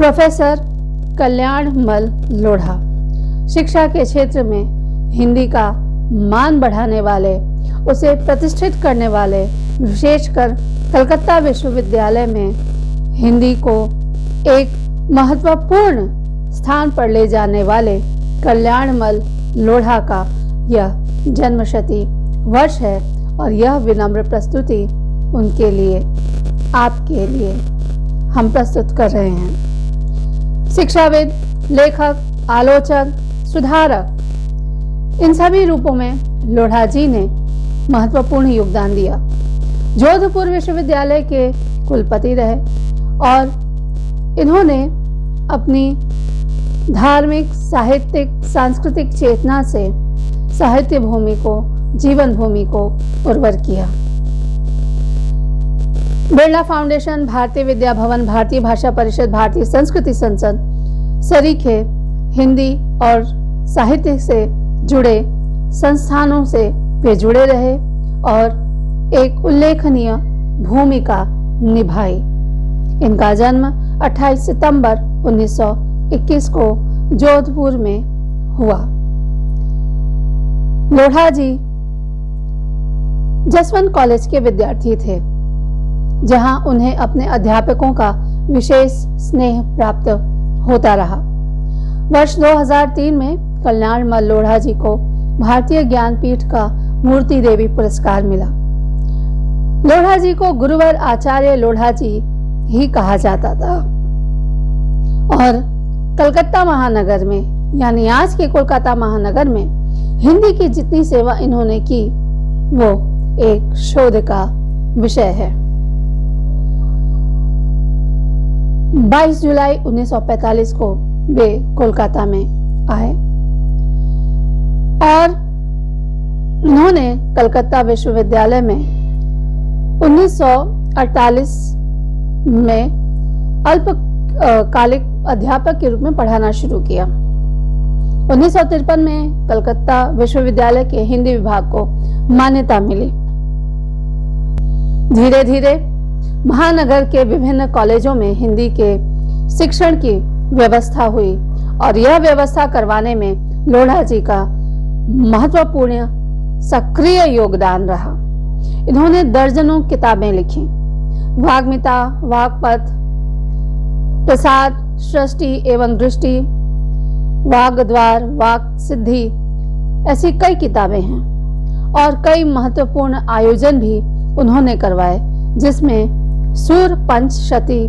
Professor Kalyanmal Lodha शिक्षा के क्षेत्र में हिंदी का मान बढ़ाने वाले, उसे प्रतिष्ठित करने वाले, विशेषकर कलकत्ता विश्वविद्यालय में हिंदी को एक महत्वपूर्ण स्थान पर ले जाने वाले कल्याणमल लोढ़ा का यह जन्मशती वर्ष है और यह विनम्र प्रस्तुति उनके लिए, आपके लिए हम प्रस्तुत कर रहे हैं। शिक्षाविद, लेखक, आलोचक, सुधारक, इन सभी रूपों में लोढ़ा जी ने महत्वपूर्ण योगदान दिया। जोधपुर विश्वविद्यालय के कुलपति रहे और इन्होंने अपनी धार्मिक, साहित्यिक, सांस्कृतिक चेतना से साहित्य भूमि को, जीवन भूमि को उर्वर किया। बिरला फाउंडेशन, भारतीय विद्या भवन, भारतीय भाषा परिषद, भारतीय संस्कृति संसद सरीखे हिंदी और साहित्य से जुड़े संस्थानों से वे जुड़े रहे और एक उल्लेखनीय भूमिका निभाई। इनका जन्म 28 सितंबर 1921 को जोधपुर में हुआ। लोढ़ा जी जसवंत कॉलेज के विद्यार्थी थे, जहां उन्हें अपने अध्यापकों का विशेष स्नेह प्राप्त होता रहा। वर्ष 2003 में कल्याणमल लोढ़ा जी को भारतीय ज्ञानपीठ का मूर्ति देवी पुरस्कार मिला। लोढ़ा जी को गुरुवर आचार्य लोढ़ा जी ही कहा जाता था और कलकत्ता महानगर में, यानी आज के कोलकाता महानगर में, हिंदी की जितनी सेवा इन्होंने की वो एक शोध का विषय है। 22 जुलाई 1945 को वे कोलकाता में आए और उन्होंने कलकत्ता विश्वविद्यालय में 1948 में अल्पकालिक अध्यापक के रूप में पढ़ाना शुरू किया। 1953 में कलकत्ता विश्वविद्यालय के हिंदी विभाग को मान्यता मिली। धीरे धीरे महानगर के विभिन्न कॉलेजों में हिंदी के शिक्षण की व्यवस्था हुई और यह व्यवस्था करवाने में लोढ़ा जी का महत्वपूर्ण सक्रिय योगदान रहा। इन्होंने दर्जनों किताबें लिखी। वाग्मिता, वाग्पथ, प्रसाद, सृष्टि एवं दृष्टि, वाग्द्वार, वाक् सिद्धि, ऐसी कई किताबें हैं और कई महत्वपूर्ण आयोजन भी उन्होंने करवाए, जिसमें सूर पंचशती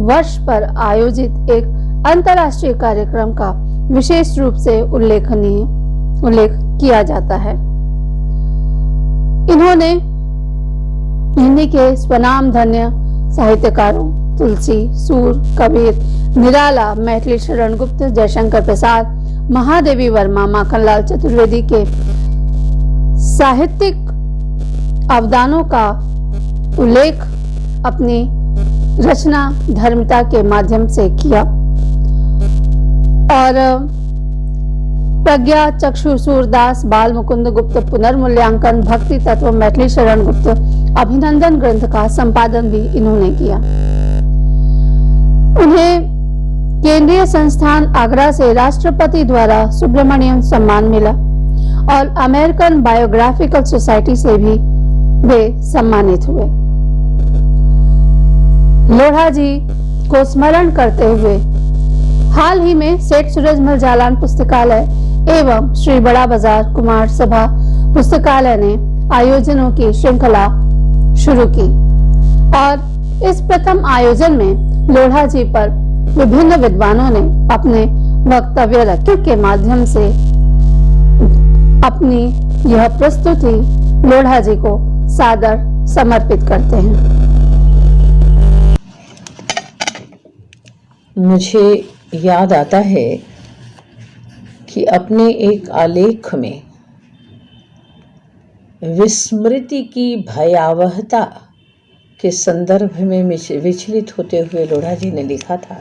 वर्ष पर आयोजित एक अंतर्राष्ट्रीय कार्यक्रम का विशेष रूप से उल्लेख किया जाता है। इन्होंने हिंदी के स्वनाम धन्य साहित्यकारों तुलसी, सूर, कबीर, निराला, मैथिली शरण गुप्त, जयशंकर प्रसाद, महादेवी वर्मा, माखनलाल चतुर्वेदी के साहित्यिक अवदानों का उल्लेख अपनी रचना धर्मिता के माध्यम से किया और प्रज्ञा, चक्षु, सूरदास, बाल मुकुंद गुप्त, पुनर्मूल्यांकन, भक्ति तत्व, मैथिली शरण गुप्त, अभिनंदन ग्रंथ का संपादन भी इन्होंने किया। उन्हें केंद्रीय संस्थान आगरा से राष्ट्रपति द्वारा सुब्रमण्यम सम्मान मिला और अमेरिकन बायोग्राफिकल सोसाइटी से भी वे सम्मानित हुए। लोढ़ा जी को स्मरण करते हुए हाल ही में सेठ सूरजमल जालान पुस्तकालय एवं श्री बड़ा बाजार कुमार सभा पुस्तकालय ने आयोजनों की श्रृंखला शुरू की और इस प्रथम आयोजन में लोढ़ा जी पर विभिन्न विद्वानों ने अपने वक्तव्य रखने के माध्यम से अपनी यह प्रस्तुति लोढ़ा जी को सादर समर्पित करते हैं। मुझे याद आता है कि अपने एक आलेख में विस्मृति की भयावहता के संदर्भ में विचलित होते हुए लोढ़ा जी ने लिखा था,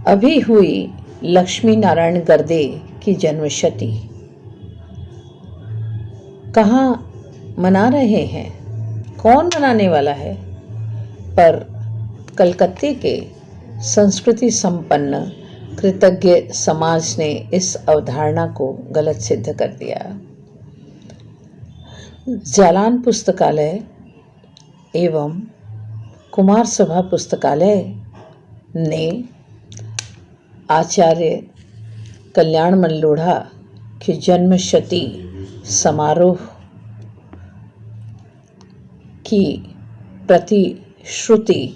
अभी हुई लक्ष्मी नारायण गर्दे की जन्मशती, कहाँ मना रहे हैं, कौन मनाने वाला है, पर कलकत्ते के संस्कृति संपन्न कृतज्ञ समाज ने इस अवधारणा को गलत सिद्ध कर दिया। जालान पुस्तकालय एवं कुमार सभा पुस्तकालय ने आचार्य कल्याणमल लोढ़ा की जन्मशती समारोह की प्रतिश्रुति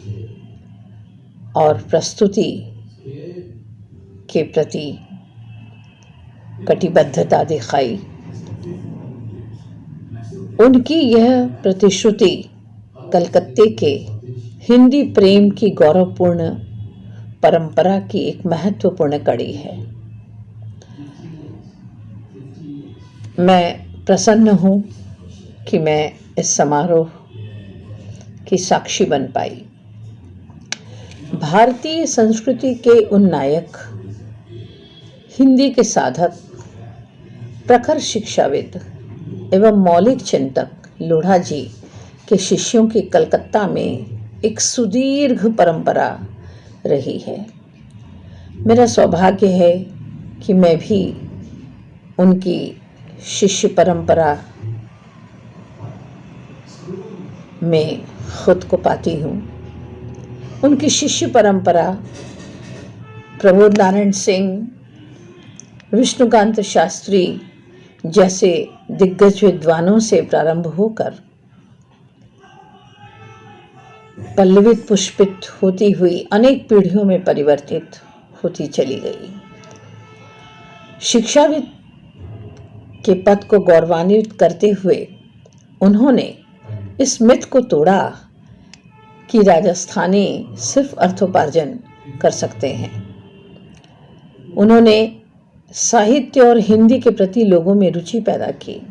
और प्रस्तुति के प्रति कटिबद्धता दिखाई। उनकी यह प्रतिश्रुति कलकत्ते के हिंदी प्रेम की गौरवपूर्ण परंपरा की एक महत्वपूर्ण कड़ी है। मैं प्रसन्न हूँ कि मैं इस समारोह की साक्षी बन पाई। भारतीय संस्कृति के उन नायक, हिंदी के साधक, प्रखर शिक्षाविद एवं मौलिक चिंतक लोढ़ा जी के शिष्यों की कलकत्ता में एक सुदीर्घ परंपरा रही है। मेरा सौभाग्य है कि मैं भी उनकी शिष्य परंपरा में खुद को पाती हूँ। उनकी शिष्य परंपरा प्रबोध नारायण सिंह, विष्णुकांत शास्त्री जैसे दिग्गज विद्वानों से प्रारंभ होकर पल्लवित पुष्पित होती हुई अनेक पीढ़ियों में परिवर्तित होती चली गई। शिक्षाविद के पद को गौरवान्वित करते हुए उन्होंने इस मिथ को तोड़ा कि राजस्थानी सिर्फ अर्थोपार्जन कर सकते हैं। उन्होंने साहित्य और हिंदी के प्रति लोगों में रुचि पैदा की।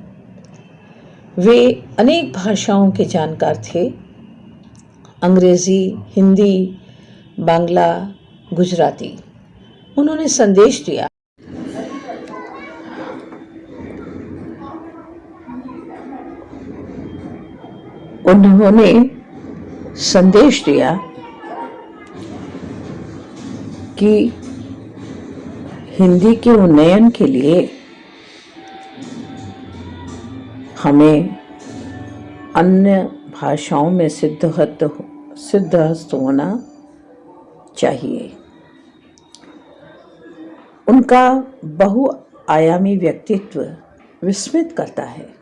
वे अनेक भाषाओं के जानकार थे, अंग्रेजी, हिंदी, बांग्ला, गुजराती। उन्होंने संदेश दिया कि हिंदी के उन्नयन के लिए हमें अन्य भाषाओं में सिद्धहस्त होना चाहिए। उनका बहुआयामी व्यक्तित्व विस्मित करता है।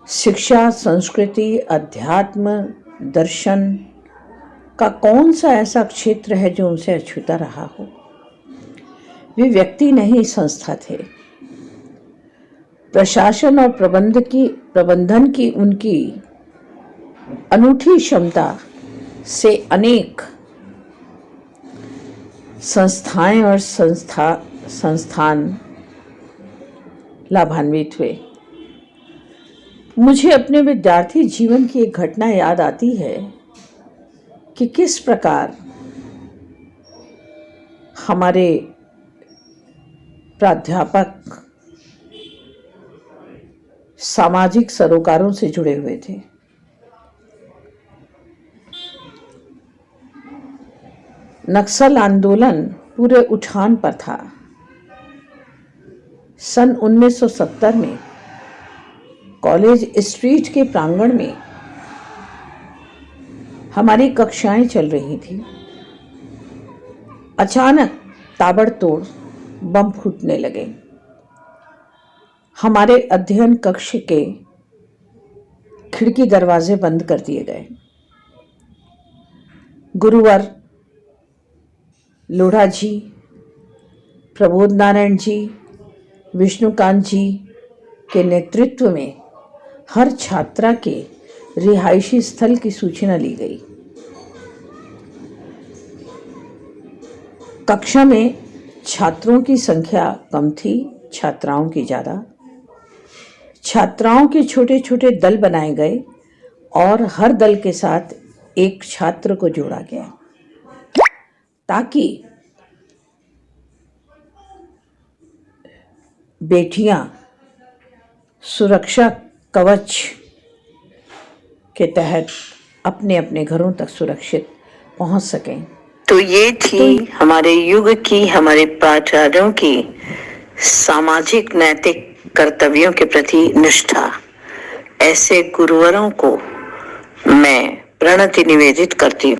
शिक्षा, संस्कृति, अध्यात्म, दर्शन का कौन सा ऐसा क्षेत्र है जो उनसे अछूता रहा हो। वे व्यक्ति नहीं, संस्था थे। प्रशासन और प्रबंधन की उनकी अनूठी क्षमता से अनेक संस्थाएं और संस्थान लाभान्वित हुए। मुझे अपने विद्यार्थी जीवन की एक घटना याद आती है कि किस प्रकार हमारे प्राध्यापक सामाजिक सरोकारों से जुड़े हुए थे। नक्सल आंदोलन पूरे उछान पर था। सन 1970 में कॉलेज स्ट्रीट के प्रांगण में हमारी कक्षाएं चल रही थी। अचानक ताबड़तोड़ बम फूटने लगे। हमारे अध्ययन कक्ष के खिड़की दरवाजे बंद कर दिए गए। गुरुवर लोढ़ा जी, प्रबोध नारायण जी, विष्णुकांत जी के नेतृत्व में हर छात्रा के रिहायशी स्थल की सूचना ली गई। कक्षा में छात्रों की संख्या कम थी, छात्राओं की ज़्यादा। छात्राओं के छोटे छोटे दल बनाए गए और हर दल के साथ एक छात्र को जोड़ा गया ताकि बेटियां सुरक्षा कवच के तहत अपने अपने घरों तक सुरक्षित पहुंच सकें। तो ये थी हमारे युग की, हमारे प्राचार्यों की सामाजिक नैतिक कर्तव्यों के प्रति निष्ठा। ऐसे गुरुवरों को मैं प्रणति निवेदित करती हूँ।